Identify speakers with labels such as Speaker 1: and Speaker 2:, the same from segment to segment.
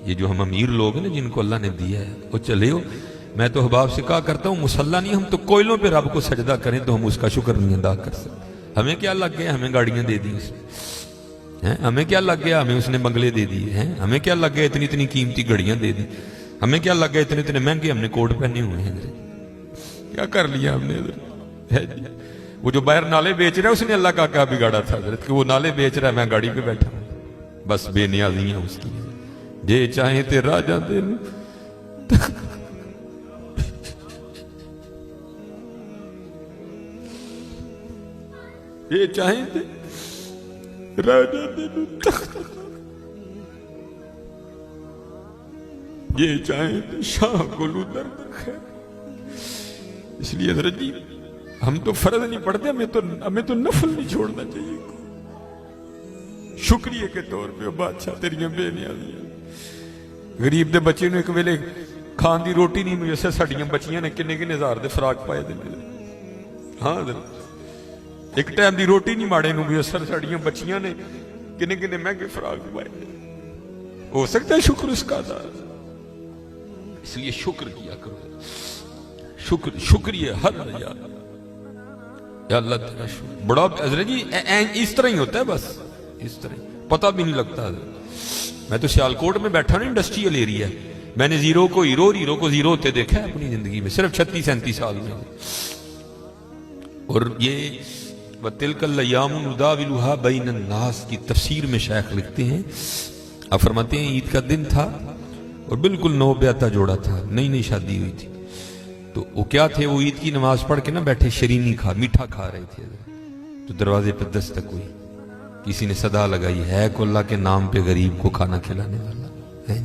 Speaker 1: یہ جو ہم امیر لوگ ہیں نا جن کو اللہ نے دیا ہے وہ چلے ہو. میں تو احباب سے کہا کرتا ہوں مسلح نہیں، ہم تو کوئلوں پہ رب کو سجدہ کریں تو ہم اس کا شکر نہیں ادا کر سکتے. ہمیں کیا لگ گیا، ہمیں گاڑیاں دے دی اس نے، ہمیں کیا لگ گیا، ہمیں اس نے بنگلے دے دیے ہیں، ہمیں کیا لگ گیا اتنی اتنی قیمتی گھڑیاں دے دی، ہمیں کیا لگ گیا اتنے اتنے مہنگے ہم نے کوٹ پہنے ہوئے ہیں. کیا کر لیا ہم نے؟ وہ جو باہر نالے بیچ رہا ہے اس نے اللہ کا کیا بگاڑا تھا حضرت کہ وہ نالے بیچ رہا ہے، میں گاڑی پہ بیٹھا ہوں. بس بے نیازی ہیں اس کی، جے چاہیں تے راجہ دے یہ چاہیں تے راجہ دے یہ چاہیں تے شاہ گلو درد خیر. اس لیے حضرت جی ہم تو فرض نہیں پڑھتے، ہمیں تو نفل نہیں چھوڑنا چاہیے. شکریہ کے طور پہ بادشاہ تیریاں بے نیازیاں. غریب دے بچے نے ایک ویلے کھان دی روٹی نہیں میسر، ساڑیاں بچیاں نے کنے کنے ہزار دے فراق پائے دے. ہاں ایک ٹائم دی روٹی نہیں ماڑے نو میسر، ساڑیاں بچیاں نے کنے کنے مہنگے فراق پائے دے. ہو سکتا ہے شکر اس کا ادا. اس لیے شکر کیا کرو، شکریہ ہر یاد. یا اللہ تیرا شکر. بڑا حضرت جی اس طرح ہی ہوتا ہے، بس اس طرح پتہ بھی نہیں لگتا. میں تو سیالکوٹ میں بیٹھا نا، انڈسٹریل ایریا، میں نے زیرو کو ہیرو اور ہیرو کو زیرو ہوتے دیکھا ہے اپنی زندگی میں صرف 36-37 سال میں. اور یہ وَتِلْكَ الْأَيَّامُ نُدَاوِلُهَا بَيْنَ النَّاسِ کی تفسیر میں شیخ لکھتے ہیں، آپ فرماتے ہیں عید کا دن تھا اور بالکل نو بیاتا جوڑا تھا، نئی نئی شادی ہوئی تھی. تو وہ کیا تھے، وہ عید کی نماز پڑھ کے نا بیٹھے شرینی میٹھا کھا رہے تھے. تو دروازے پہ دستک ہوئی، کسی نے صدا لگائی، ہے کو اللہ کے نام پہ غریب کو کھانا کھلانے والا ہے.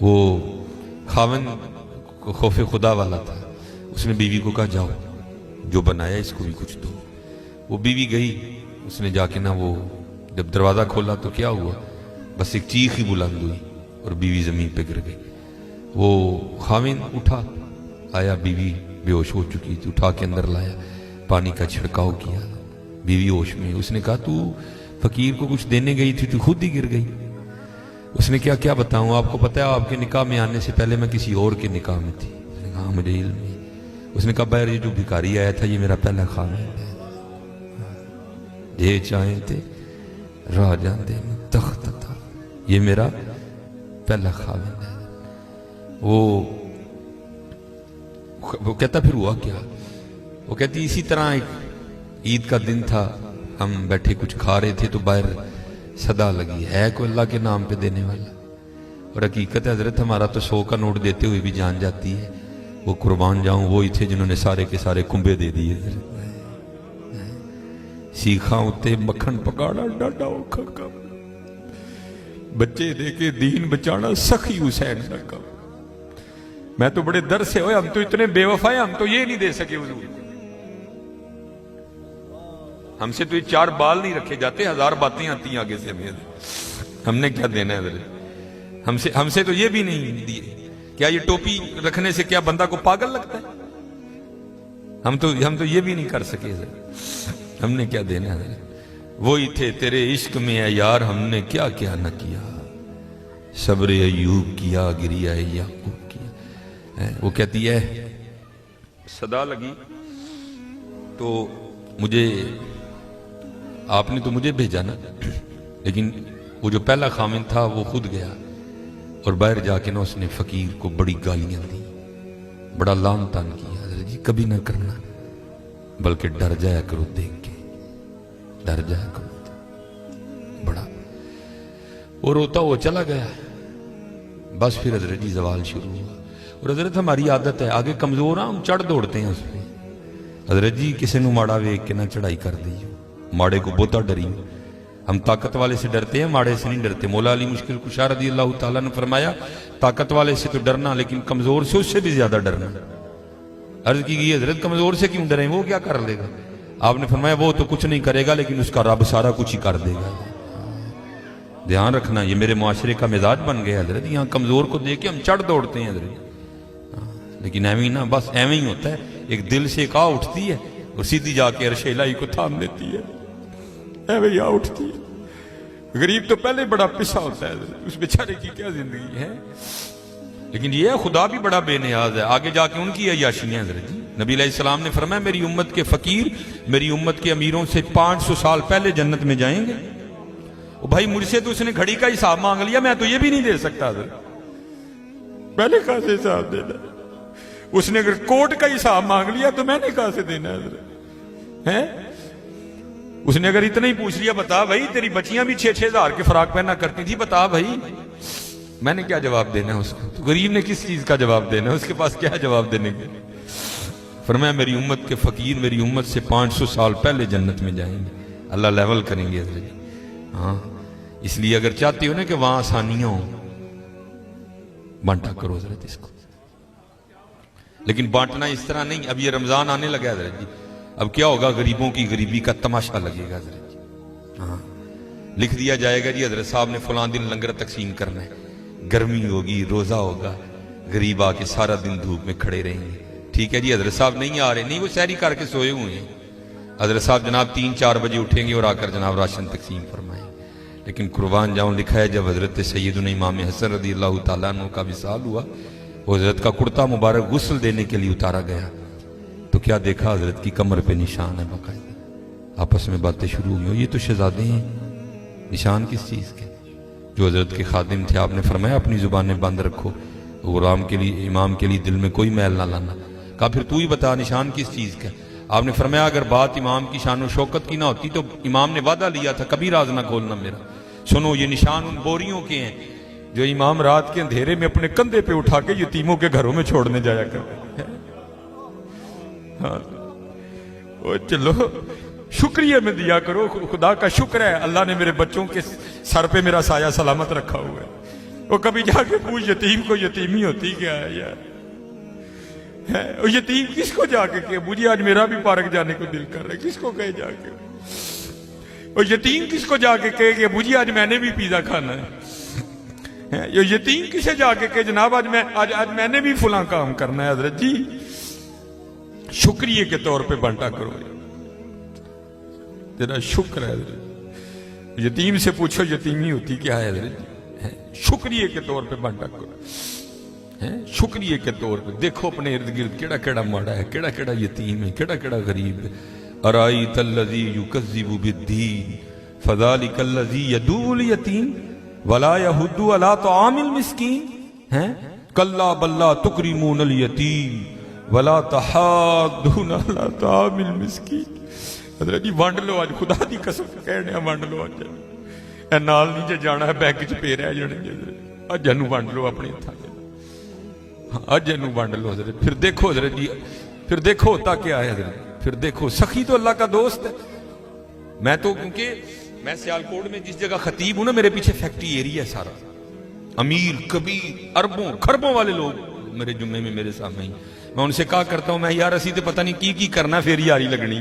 Speaker 1: وہ خاوند خوف خدا والا تھا، اس نے بیوی کو کہا جاؤ جو بنایا اس کو بھی کچھ دو. وہ بیوی گئی، اس نے جا کے نا وہ جب دروازہ کھولا تو کیا ہوا، بس ایک چیخ ہی بلند ہوئی اور بیوی زمین پہ گر گئی. وہ خاوند اٹھا، آیا، بیوی بے ہوش ہو چکی تھی، اٹھا کے اندر لایا، پانی کا چھڑکاؤ کیا، بیوی ہوش میں. اس نے کہا تو فقیر کو کچھ دینے گئی تھی تو خود ہی گر گئی. اس نے کیا بتاؤں، آپ کو پتہ ہے آپ کے نکاح میں آنے سے پہلے میں کسی اور کے نکاح میں تھی. اس نے کہا مجھے علم نہیں. اس نے کہا باہر یہ جو بھکاری آیا تھا یہ میرا پہلا خاوند ہے، یہ چاہیں تھے راجہ دے تخت تھا، یہ میرا پہلا خاوند ہے. وہ کہتا پھر ہوا کیا، وہ کہتی اسی طرح ایک عید کا دن تھا، ہم بیٹھے کچھ کھا رہے تھے تو باہر صدا لگی، ہے کوئی اللہ کے نام پہ دینے والا. اور حقیقت ہے حضرت ہمارا تو 100 کا نوٹ دیتے ہوئے بھی جان جاتی ہے. وہ قربان جاؤں وہی تھے جنہوں نے سارے کے سارے کنبے دے دیے. سیکھاں اتے مکھن پکاڑا ڈاڈا اوکھا کام، بچے دے کے دین بچانا سخی حسین کا کام. میں تو بڑے در سے ہوئے، ہم تو اتنے بے وفا ہیں، ہم تو یہ نہیں دے سکے حضور. ہم سے تو یہ 4 بال نہیں رکھے جاتے، 1000 باتیں آتی ہیں آگے سے. ہم نے کیا دینا ہے حضرت، ہم سے تو یہ بھی نہیں دیے. کیا یہ ٹوپی رکھنے سے کیا بندہ کو پاگل لگتا ہے؟ ہم تو یہ بھی نہیں کر سکے. ہم نے کیا دینا ہے؟ وہی تھے تیرے عشق میں اے یار، ہم نے کیا کیا نہ کیا، صبر ایوب کیا، گریہ یعقوب کیا. وہ کہتی ہے صدا لگی تو مجھے، آپ نے تو مجھے بھیجا نا، لیکن وہ جو پہلا خاوند تھا وہ خود گیا اور باہر جا کے نا اس نے فقیر کو بڑی گالیاں دی، بڑا لان تان کیا. حضرت جی کبھی نہ کرنا، بلکہ ڈر جایا کرو دیکھ کے، ڈر جایا کرو بڑا. وہ روتا وہ چلا گیا. بس پھر حضرت جی زوال شروع ہوا. اور حضرت ہماری عادت ہے آگے کمزور ہاں ہم چڑھ دوڑتے ہیں اس پہ. حضرت جی کسی نو ماڑا ویک کے نہ چڑھائی کر دیو، ماڑے کو بہتا ڈریو. ہم طاقت والے سے ڈرتے ہیں، ماڑے سے نہیں ڈرتے. مولا علی مشکل کشا رضی اللہ تعالیٰ نے فرمایا طاقت والے سے تو ڈرنا لیکن کمزور سے اس سے بھی زیادہ ڈرنا. عرض کی گئی حضرت کمزور سے کیوں ڈریں، وہ کیا کر لے گا؟ آپ نے فرمایا وہ تو کچھ نہیں کرے گا لیکن اس کا رب سارا کچھ ہی کر دے گا. دھیان رکھنا، یہ میرے معاشرے کا مزاج بن گیا حضرت. یہاں کمزور کو دیکھ کے ہم چڑھ دوڑتے ہیں حضرت، لیکن ایویں نہ، بس ایویں ہی ہوتا ہے. ایک دل سے ایک آ اٹھتی ہے اور سیدھی جا کے عرش الہی کو تھام لیتی ہے، ایویں آ اٹھتی ہے. غریب تو پہلے بڑا پسا ہوتا ہے، اس بیچارے کی کیا زندگی ہے. لیکن یہ خدا بھی بڑا بے نیاز ہے. آگے جا کے ان کی عیاشیاں حضرت جی. نبی علیہ السلام نے فرمایا میری امت کے فقیر میری امت کے امیروں سے 500 سال پہلے جنت میں جائیں گے. او بھائی مجھ سے تو اس نے گھڑی کا حساب مانگ لیا، میں تو یہ بھی نہیں دے سکتا حضرت. پہلے کہاں سے حساب دینا؟ اس نے اگر کوٹ کا حساب مانگ لیا تو میں نے کہاں سے دینا حضرت ہے؟ اس نے اگر اتنا ہی پوچھ لیا بتا بھائی تیری بچیاں بھی 6-6 ہزار کے فراق پہنا کرتی تھی، بتا بھائی میں نے کیا جواب دینا ہے اس کو؟ تو غریب نے کس چیز کا جواب دینا ہے؟ اس کے پاس کیا جواب دینے کے؟ فرمایا میری امت کے فقیر میری امت سے 500 سال پہلے جنت میں جائیں گے. اللہ لیول کریں گے حضرت. ہاں اس لیے اگر چاہتے ہو نا کہ وہاں آسانیاں ہوں بانٹا کرو حضرت اس کو. لیکن بانٹنا اس طرح نہیں. اب یہ رمضان آنے لگا حضرت جی، اب کیا ہوگا؟ غریبوں کی غریبی کا تماشا لگے گا حضرت جی. ہاں لکھ دیا جائے گا جی حضرت صاحب نے فلاں دن لنگر تقسیم کرنا ہے، گرمی ہوگی روزہ ہوگا، غریب آ کے سارا دن دھوپ میں کھڑے رہیں گے. ٹھیک ہے جی حضرت صاحب نہیں آ رہے، نہیں وہ سحری کر کے سوئے ہوئے ہیں. حضرت صاحب جناب 3-4 بجے اٹھیں گے اور آ کر جناب راشن تقسیم فرمائیں. لیکن قربان جاؤں لکھا ہے جب حضرت سیدنا امام حسن رضی اللہ تعالیٰ عنہ کا وصال ہوا، وہ حضرت کا کرتا مبارک غسل دینے کے لیے اتارا گیا تو کیا دیکھا؟ حضرت کی کمر پہ نشان ہے باقاعدہ. آپس میں باتیں شروع ہوئی، یہ تو شہزادے ہیں. نشان کس چیز کے؟ جو حضرت کے خادم تھے آپ نے فرمایا اپنی زبانیں بند رکھو، غلام کے لیے امام کے لیے دل میں کوئی میل نہ لانا. کہا پھر تو ہی بتا نشان کس چیز کا؟ آپ نے فرمایا اگر بات امام کی شان و شوکت کی نہ ہوتی تو امام نے وعدہ لیا تھا کبھی راز نہ کھولنا میرا. سنو یہ نشان ان بوریوں کے ہیں جو امام رات کے اندھیرے میں اپنے کندھے پہ اٹھا کے یتیموں کے گھروں میں چھوڑنے جایا کرتے ہیں. ہاں چلو شکریہ میں دیا کرو. خدا کا شکر ہے اللہ نے میرے بچوں کے سر پہ میرا سایہ سلامت رکھا ہوا ہے. وہ کبھی جا کے پوچھ یتیم کو یتیمی ہوتی کیا ہے یار؟ یتیم کس کو جا کے کہ مجھے آج میرا بھی پارک جانے کو دل کر رہا ہے، کس کو کہے جا کے؟ اور یتیم کس کو جا کے کہے کہ مجھے آج میں نے بھی پیزا کھانا ہے؟ یہ یتیم کسے جا کے کہ جناب آج میں نے بھی فلاں کام کرنا ہے؟ حضرت جی شکریہ کے طور پہ بانٹا کرو. تیرا شکر ہے حضرت. یتیم سے پوچھو یتیمی ہوتی کیا ہے حضرت جی؟ شکریہ کے طور پہ بانٹا کرو. شکریہ کے طور پہ دیکھو اپنے ارد گرد کیڑا کیڑا ماڑا ہے، کیڑا کیڑا یتیم ہے، کیڑا کیڑا غریب ہے. ارائیت الذی یکذب بالدین فذلک الذی یدعو الیتیم ولا یحض علی طعام المسکین. کلا بل لا تکرمون الیتیم ولا تحاضون علی طعام المسکین. حضرت جی وانڈ لو آج، خدا دی قسم کہنے وانڈ لو آج. اے نال نہیں جے جانا ہے بینک چ پے رہ جانے جی. اج جنوں وانڈ لو اپنے ہتھاں. اج جنوں وانڈ لو حضرت. پھر دیکھو حضرت جی، پھر دیکھو ہوتا کیا ہے حضرت. پھر دیکھو سخی تو اللہ کا دوست ہے. میں تو کیونکہ میں سیالکوٹ میں جس جگہ خطیب ہوں نا میرے پیچھے فیکٹری ایریا ہے سارا. امیر کبیر اربوں خربوں والے لوگ میرے جمعے میں میرے سامنے ہی. میں ان سے کہا کرتا ہوں میں یار اسی تو پتہ نہیں کی کرنا پھر یاری لگنی،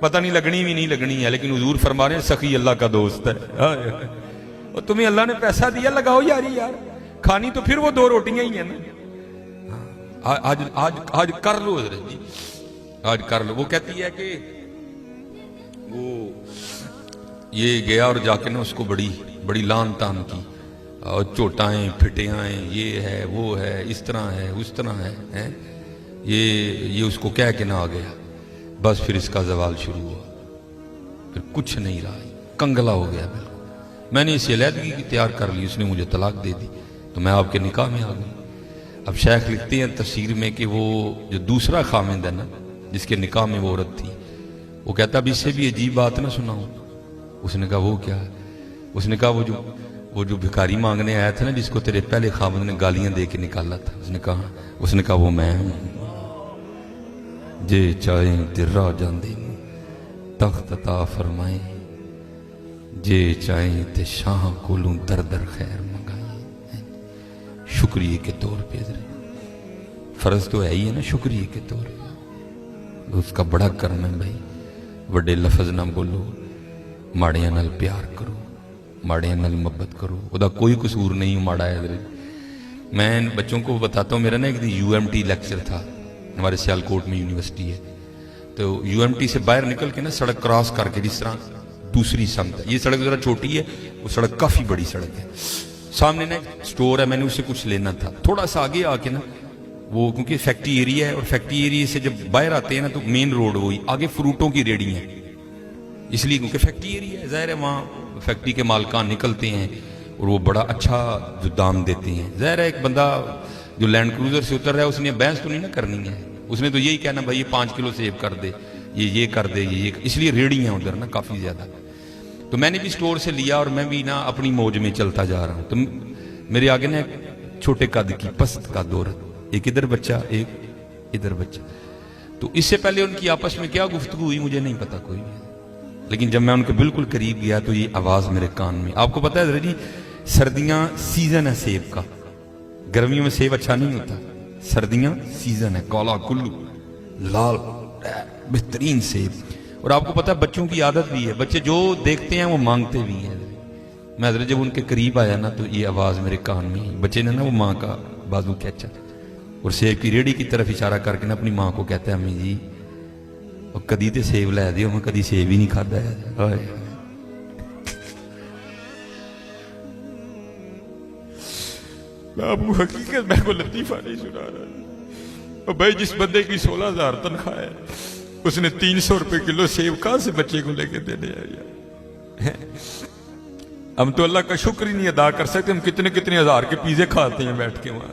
Speaker 1: پتہ نہیں لگنی بھی نہیں لگنی ہے. لیکن حضور فرما رہے ہیں سخی اللہ کا دوست ہے. اور تمہیں اللہ نے پیسہ دیا لگاؤ یاری یار. کھانی تو پھر وہ 2 روٹیاں ہی ہیں نا. آج کر لو حضرت جی، آج کر لو. وہ کہتی ہے کہ وہ یہ گیا اور جا کے نا اس کو بڑی لان تان کی اور چوٹائیں پھٹیائیں، یہ ہے وہ ہے اس طرح ہے اس طرح ہے. یہ اس کو کہہ کے نہ آ گیا. بس پھر اس کا زوال شروع ہوا. پھر کچھ نہیں رہا، کنگلا ہو گیا بالکل. میں نے اسے علیحدگی کی تیار کر لی، اس نے مجھے طلاق دے دی تو میں آپ کے نکاح میں آ گئی. اب شیخ لکھتے ہیں تفسیر میں کہ وہ جو دوسرا خامند ہے نا جس کے نکاح میں وہ عورت تھی، وہ کہتا اب اس سے بھی عجیب بات نہ سناؤں. اس نے کہا وہ کیا ہے؟ اس نے کہا وہ جو بھکاری مانگنے آیا تھا نا جس کو تیرے پہلے خامند نے گالیاں دے کے نکالا تھا. اس نے کہا وہ میں ہوں. جے چاہیں درا جاندے تخت عطا فرمائیں، جے چاہیں تے شاہ کولوں در در خیر منگائیں. شکریہ کے طور پہ فرض تو ہے ہی ہے نا شکریہ کے طور پہ. اس کا بڑا کرم ہے بھائی. وڈے لفظ نہ بولو، ماڑیاں نال پیار کرو، ماڑیاں نال محبت کرو. وہ دا کوئی قصور نہیں ماڑا ہے. میں بچوں کو بتاتا ہوں، میرا نا ایک دن UMT لیکچر تھا. ہمارے سیالکوٹ میں یونیورسٹی ہے تو UMT سے باہر نکل کے نا سڑک کراس کر کے جس طرح دوسری سمت ہے، یہ سڑک ذرا چھوٹی ہے، وہ سڑک کافی بڑی سڑک ہے, سامنے نا سٹور ہے, میں نے اس سے کچھ لینا تھا. تھوڑا سا آگے آ کے نا وہ کیونکہ فیکٹری ایریا ہے, اور فیکٹری ایریا سے جب باہر آتے ہیں نا تو مین روڈ وہی, آگے فروٹوں کی ریڑی ہیں, اس لیے کیونکہ فیکٹری ایریا ہے, ظاہر ہے وہاں فیکٹری کے مالکان نکلتے ہیں اور وہ بڑا اچھا جو دام دیتے ہیں. ظاہر ہے ایک بندہ جو لینڈ کروزر سے اتر رہا ہے اس نے بحث تو نہیں نہ کرنی ہے, اس نے تو یہی کہنا بھائی یہ 5 کلو سیب کر دے, یہ کر دے, یہ اس لیے ریڑی ہیں ادھر نا کافی زیادہ. تو میں نے بھی سٹور سے لیا اور میں بھی نا اپنی موج میں چلتا جا رہا ہوں. تو میرے آگے نا چھوٹے قد کی پست کا دور, ایک ادھر بچہ ایک ادھر بچہ. تو اس سے پہلے ان کی آپس میں کیا گفتگو ہوئی مجھے نہیں پتا کوئی بھی, لیکن جب میں ان کے بالکل قریب گیا تو یہ آواز میرے کان میں. آپ کو پتا ہے ذرا جی, سردیاں سیزن ہے سیب کا, گرمیوں میں سیب اچھا نہیں ہوتا, سردیاں سیزن ہے, کالا کلو لال بہترین سیب. اور آپ کو پتا ہے بچوں کی عادت بھی ہے, بچے جو دیکھتے ہیں وہ مانگتے بھی ہیں. میں حضرت جب ان کے قریب آیا نا تو یہ آواز میرے کان میں, بچے نے نا وہ ماں کا بازو کھینچا اور سیب کی ریڑھی کی طرف اشارہ کر کے نا اپنی ماں کو کہتا ہے امی جی اور کدی تے سیب لے دیو, میں کدی سیب ہی نہیں کھادا ہے. میں آپ کو حقیقت میں کو لطیفہ نہیں سنا رہا بھائی. جس بندے کی 16,000 تنخواہ ہے اس نے 300 روپے کلو سیب کہاں سے بچے کو لے کے دینے آیا. ہم تو اللہ کا شکر ہی نہیں ادا کر سکتے, ہم کتنے کتنے ہزار کے پیزے کھاتے ہیں بیٹھ کے وہاں.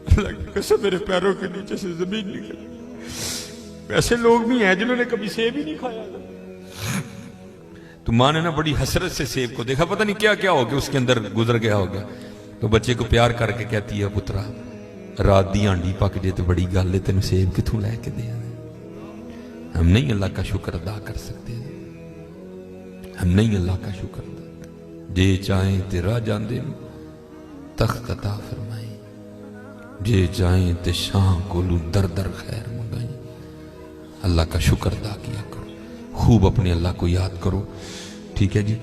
Speaker 1: اللہ کی قسم میرے پیروں کے نیچے سے زمین نکل. ایسے لوگ بھی ہیں جنہوں نے کبھی سیب ہی نہیں کھایا. تو ماں نے نا بڑی حسرت سے سیب کو دیکھا, پتہ نہیں کیا کیا ہو گیا اس کے اندر گزر گیا ہوگا. تو بچے کو پیار کر کے کہتی ہے پترا رات دی ہانڈی پک جے تو بڑی گل ہے, تینوں سیب کتوں لے کے دیا. ہم نہیں اللہ کا شکر ادا کر سکتے, ہم نہیں اللہ کا شکر ادا. جے چاہیں تے راہ جاندے تخت عطا فرمائیں, جے چاہیں تے شاہ کولو در در خیر منگائیں. اللہ کا شکر ادا کیا کرو, خوب اپنے اللہ کو یاد کرو, ٹھیک ہے جی,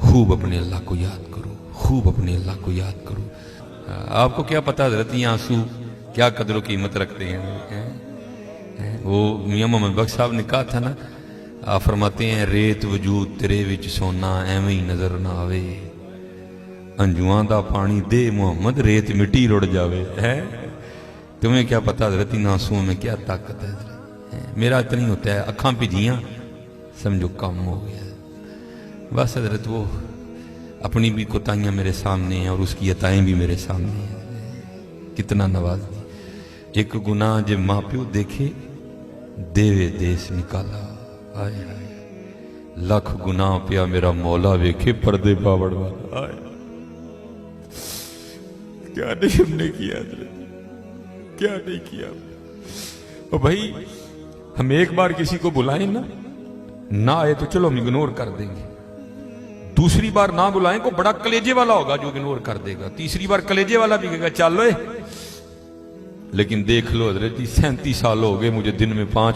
Speaker 1: خوب اپنے اللہ کو یاد کرو, خوب اپنے اللہ کو یاد کرو. آپ کو کیا پتا حضرت یہ آنسو کیا قدر و قیمت رکھتے ہیں. وہ میاں محمد بخش صاحب نے کہا تھا نا, آپ فرماتے ہیں ریت وجود تیرے وچ سونا ایویں ہی نظر نہ آوے, انجواں دا پانی دے محمد ریت مٹی رڑ جاوے. تمہیں کیا پتا حضرت ان آنسوؤں میں کیا طاقت ہے. میرا اتنا ہی ہوتا ہے, اکھاں بھیجیاں سمجھو کم ہو گیا. بس حضرت وہ اپنی بھی کوتاہیاں میرے سامنے ہیں اور اس کی عطائیں بھی میرے سامنے ہیں. کتنا نواز دی. ایک گناہ جب ماں پیو دیکھے دیوے دیس نکالا, آئے آئے لاکھ گناہ پیا میرا مولا ویکھے پردے پاوڑ والا. آئے کیا نہیں ہم نے کیا حضرت, کیا نہیں کیا. اور بھائی ہم ایک بار کسی کو بلائیں نا, نہ آئے تو چلو ہم اگنور کر دیں گے. دوسری بار نہ بلائیں کو بڑا کلیجے والا ہوگا جو اگنور کر دے گا. تیسری بار کلیجے والا بھی کہے گا چل لو. لیکن دیکھ لو حضرت 37 سال ہو گئے مجھے دن میں 5